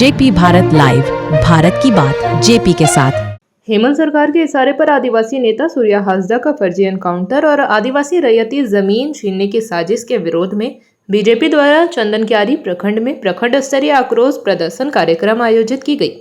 JP Bharat live, Bharat की बात JP के साथ। हेमंत सरकार के इशारे पर आदिवासी नेता सूर्या हासदा का फर्जी एनकाउंटर और आदिवासी रैयती जमीन छीनने की साजिश के विरोध में बीजेपी द्वारा चंदनक्यारी प्रखंड में प्रखंड स्तरीय आक्रोश प्रदर्शन कार्यक्रम आयोजित की गई,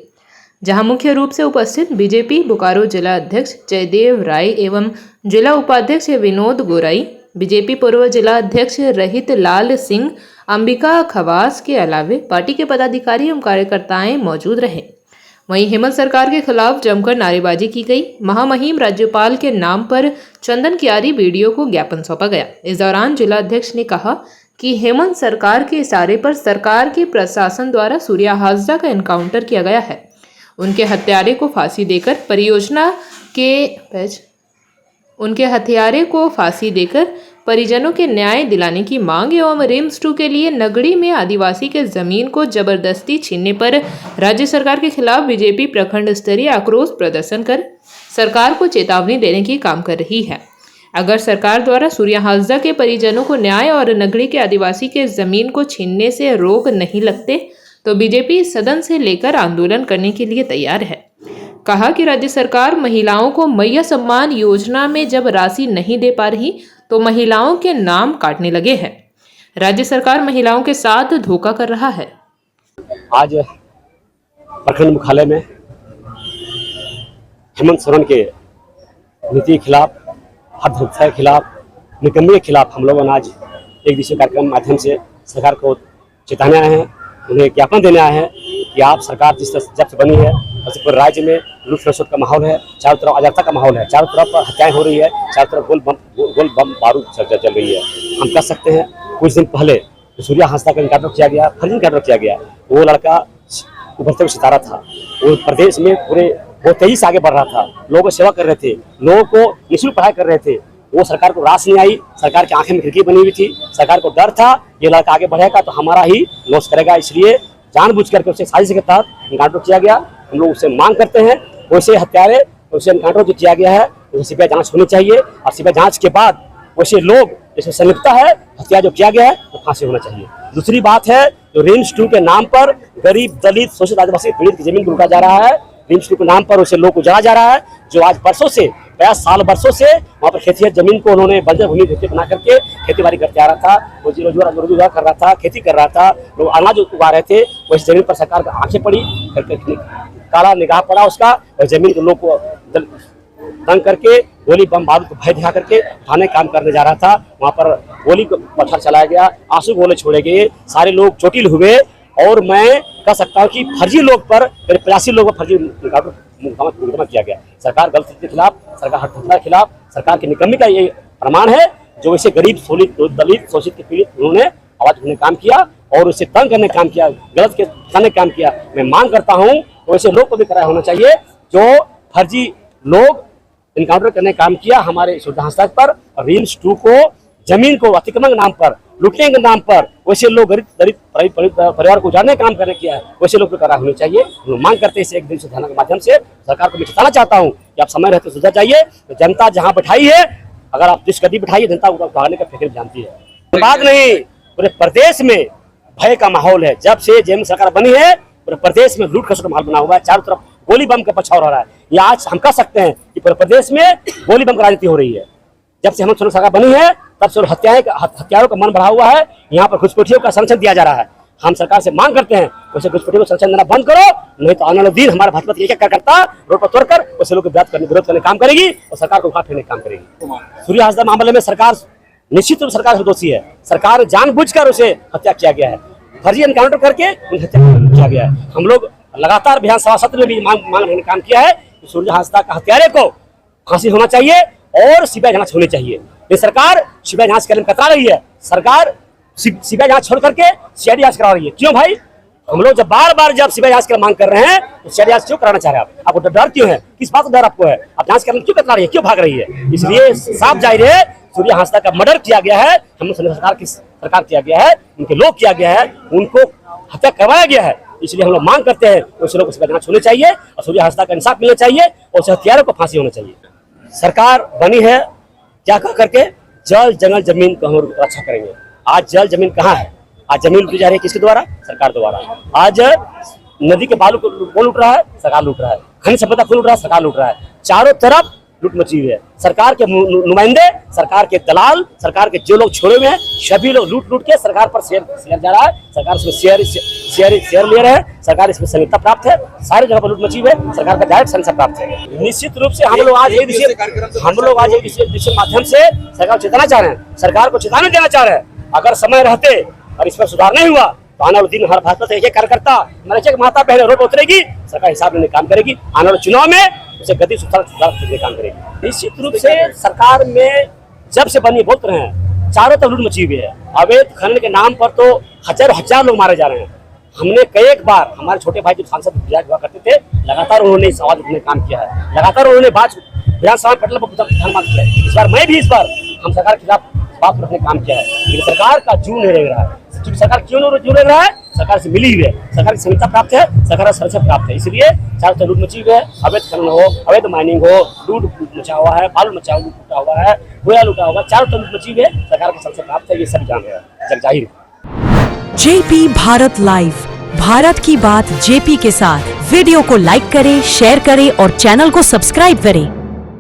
जहां मुख्य रूप से उपस्थित बीजेपी बोकारो जिला अध्यक्ष जयदेव राय एवं जिला उपाध्यक्ष विनोद गोराई, बीजेपी पूर्व जिला अध्यक्ष रहित लाल सिंह, अंबिका खवास के अलावे पार्टी के पदाधिकारी एवं कार्यकर्ताएं मौजूद रहे। वहीं हेमंत सरकार के खिलाफ जमकर नारेबाजी की गई। महामहिम राज्यपाल के नाम पर चंदनक्यारी वीडियो को ज्ञापन सौंपा गया। इस दौरान जिला अध्यक्ष ने कहा कि हेमंत सरकार के इशारे पर सरकार के प्रशासन द्वारा सूर्या हासदा का एनकाउंटर किया गया है। उनके हत्यारे को फांसी देकर परिजनों के न्याय दिलाने की मांग एवं रिम्स 2 के लिए नगड़ी में आदिवासी के जमीन को जबरदस्ती छीनने पर राज्य सरकार के खिलाफ बीजेपी प्रखंड स्तरीय आक्रोश प्रदर्शन कर सरकार को चेतावनी देने की काम कर रही है। अगर सरकार द्वारा सूर्या हासदा के परिजनों को न्याय और नगड़ी के आदिवासी के जमीन को छीनने से रोक नहीं लगते तो बीजेपी सदन से लेकर आंदोलन करने के लिए तैयार है। कहा कि राज्य सरकार महिलाओं को मैया सम्मान योजना में जब राशि नहीं दे पा रही तो महिलाओं के नाम काटने लगे हैं। राज्य सरकार महिलाओं के साथ धोखा कर रहा है। आज प्रखंड मुख्यालय में हेमंत सोरेन के नीति के खिलाफ, हत्या के खिलाफ, निकम्मे के खिलाफ हम लोगों ने आज एक दिवसीय कार्यक्रम के माध्यम से सरकार को चेताने आए हैं, उन्हें ज्ञापन देने आए हैं कि आप सरकार जिस तरह जब से बनी है वैसे पूरे राज्य में लूट खसोट का माहौल है, चारों तरफ अराजकता का माहौल है, चारों तरफ हत्याएं हो रही है, चारों तरफ गोल बम बारूद चल रही है। हम कह सकते हैं कुछ दिन पहले तो सूर्या हासदा का इनकाउंटर किया गया, फर्जी इनकाउंटर किया गया। वो लड़का उभरते हुए सितारा था, वो प्रदेश में पूरे बहुत तेजी से आगे बढ़ रहा था, लोगों को सेवा कर रहे थे, लोगों को निःशुल्क पढ़ाई कर रहे थे। वो सरकार को रास नहीं आई, सरकार की आंखें में खिड़की बनी हुई थी, सरकार को डर था ये लड़का आगे बढ़ेगा तो हमारा ही लॉस करेगा, इसलिए जानबूझ करके उसे साजिश के तहत इनकाउंटर किया गया। हम लोग उससे मांग करते हैं वैसे हत्यारे वैसे इनकाउंटर जो किया गया है उसे सीबीआई जांच होनी चाहिए और सीबीआई जांच के बाद वैसे लोग जैसे संलिप्तता है हत्या जो किया गया है तो फांसी होना चाहिए। दूसरी बात है जो रिम्स 2 के नाम पर गरीब दलित शोषित आदिवासी पीड़ित की जमीन को लूटा जा रहा है, रिम्स 2 के नाम पर उसे लोग को जला जा रहा है, जो आज बरसों से 50 साल बरसों से वहाँ पर खेती जमीन को उन्होंने बंजर भूमि बना करके खेती बाड़ी करके आ रहा था, रोजगार कर रहा था, खेती कर रहा था, लोग अनाज उगा रहे थे। वैसे जमीन पर सरकार की आंखें पड़ी, काला निगाह पड़ा उसका, और जमीन के लोग को तंग करके गोली बम बारूद को भय दिखा करके उठाने काम करने जा रहा था। वहाँ पर गोली को पत्थर चलाया गया, आंसू गोले छोड़े गए, सारे लोग चोटिल हुए। और मैं कह सकता हूँ कि फर्जी लोग पर 85 लोगों पर फर्जी मुकदमा किया गया। सरकार गलत के खिलाफ, सरकार हत्या के खिलाफ, सरकार की निकम्मी का ये प्रमाण है। जो वैसे गरीब दलित शोषित के पीड़ित उन्होंने आवाज उठाने काम किया और उसे तंग करने काम किया, गलत के करने काम किया। मैं मांग करता हूँ वैसे लोग को भी कराया होना चाहिए जो फर्जी लोग इनकाउंटर करने काम किया हमारे सूर्या हासदा पर, रिम्स 2 को जमीन को अतिक्रमण के नाम पर, लूटने के नाम पर वैसे लोग गरीब परिवार को उजाड़ने का काम करने किया है, वैसे लोग को करा होनी चाहिए। हम मांग करते हैं इसे एक दिन से ध्यान के माध्यम से सरकार को मैं बताना चाहता हूँ कि आप समय रहते सुधर जाइए। तो जनता जहाँ बैठाई है, अगर आप जिस गद्दी बैठाइए जनता भागने का फिक्र जानती है। बात नहीं, पूरे प्रदेश में भय का माहौल है। जब से जयमन सरकार बनी है पूरे प्रदेश में लूट खसोट का माहौल बना हुआ है, चारों तरफ गोली बम का पछाड़ हो रहा है। ये आज हम कह सकते हैं कि पूरे प्रदेश में गोली बम की राजनीति हो रही है। जब से हेमंत सोरेन सरकार बनी है तब से हत्यारों का मन बढ़ा हुआ है, यहाँ पर घुसपैठियों का संरक्षण दिया जा रहा है। हम सरकार से मांग करते हैं वैसे घुसपैठियों को संरक्षण देना बंद करो, नहीं तो आने वाले दिन हमारा भाजपा क्या करता रोड पर तोड़कर वैसे लोग विरोध करने काम करेगी और सरकार को उठा फेरने काम करेगी। सूर्या हासदा मामले में सरकार निश्चित रूप से सरकार दोषी है। सरकार जानबूझकर उसे हत्या किया गया है, फर्जी एनकाउंटर करके हत्या किया गया है। हम लोग लगातार विधानसभा सत्र में भी मांग काम किया है कि सूर्या हासदा का हत्यारे को फांसी होना चाहिए और सीबीआई जांच होनी चाहिए। ये सरकार सीबीआई जांच करने में कतरा रही है, सरकार सीबीआई जांच छोड़ करके सीआईडी जांच करा रही है। क्यों भाई? हम लोग जब बार जब सीबीआई जांच की मांग कर रहे हैं तो सीआईडी जांच क्यों कराना चाह रहे हैं? आपको डर क्यों है? किस बात का डर आपको है? आप जांच करने क्यों कतरा रही है, क्यों भाग रही है? इसलिए साफ जाहिर है सूर्या हासदा का मर्डर किया गया है, हम सरकार किया गया है, उनके लोग किया गया है, उनको हत्या करवाया गया है। इसलिए हम लोग मांग करते हैं उस लोग को जांच होनी चाहिए और सूर्या हासदा का इंसाफ मिलना चाहिए और उस हत्यारों को फांसी होना चाहिए। सरकार बनी है क्या कह करके जल जंगल जमीन को हम रक्षा करेंगे। आज जल जमीन कहाँ है? आज जमीन लूटी जा रही है किसके द्वारा? सरकार द्वारा। आज नदी के बालू को कौन लूट रहा है? सरकार लूट रहा है। खनिज संपदा कौन लूट रहा है? सरकार लूट रहा है। चारों तरफ लूट मची हुई है। सरकार के नुमाइंदे, सरकार के दलाल, सरकार के जो लोग छोड़े हुए हैं, सभी लोग लूट लूट के सरकार पर शेयर जा रहा है। सरकार इसमें शेयर ले रहे हैं। सरकार इसमें संहिता प्राप्त है। सारी जगह पर लूट मची हुई है। सरकार का डायरेक्ट संहिता प्राप्त है। निश्चित रूप से हम लोग आज एक विषय माध्यम से सरकार को चेताना चाह रहे हैं, सरकार को चेतावनी देना चाह रहे हैं। अगर समय रहते और इस पर सुधार नहीं हुआ तो आने वाले दिन हर भाजपा से एक कार्यकर्ता, हमारे माता बहन रोड पर उतरेगी, सरकार हिसाब लेने काम करेगी। आने वाले चुनाव में उसे गति सुधार करने काम करेगी। निश्चित रूप से सरकार में जब से बनी बोलते रहे हैं, चारों तरफ लूट मची हुई है। अवैध खनन के नाम पर तो हजार लोग मारे जा रहे हैं। हमने कई एक बार, हमारे छोटे भाई जो सांसद विधायक हुआ करते थे, लगातार उन्होंने इस आवाज उठने काम किया है। लगातार उन्होंने विधानसभा में पटल पर मांग किया है। इस बार हम सरकार के खिलाफ बात रखने काम किया है, लेकिन सरकार का जू नहीं रह रहा है। सरकार क्यों नहीं रह रहा है? सरकार से मिली हुई है, सरकार की संहिता प्राप्त है, सरकार का संरक्षण प्राप्त है। इसलिए चारों तरफ लूट मची हुई है। अवैध खनन हो, अवैध माइनिंग हो, लूट मचा हुआ है, बालू मचा हुआ है, गोया लूटा हुआ है, चारों तरफ लूट मची हुई है। सरकार का संरक्षण प्राप्त है, ये सब जान रहे हैं, जग जाहिर। जेपी भारत लाइव, भारत की बात जेपी के साथ। वीडियो को लाइक करें, शेयर करें और चैनल को सब्सक्राइब करें।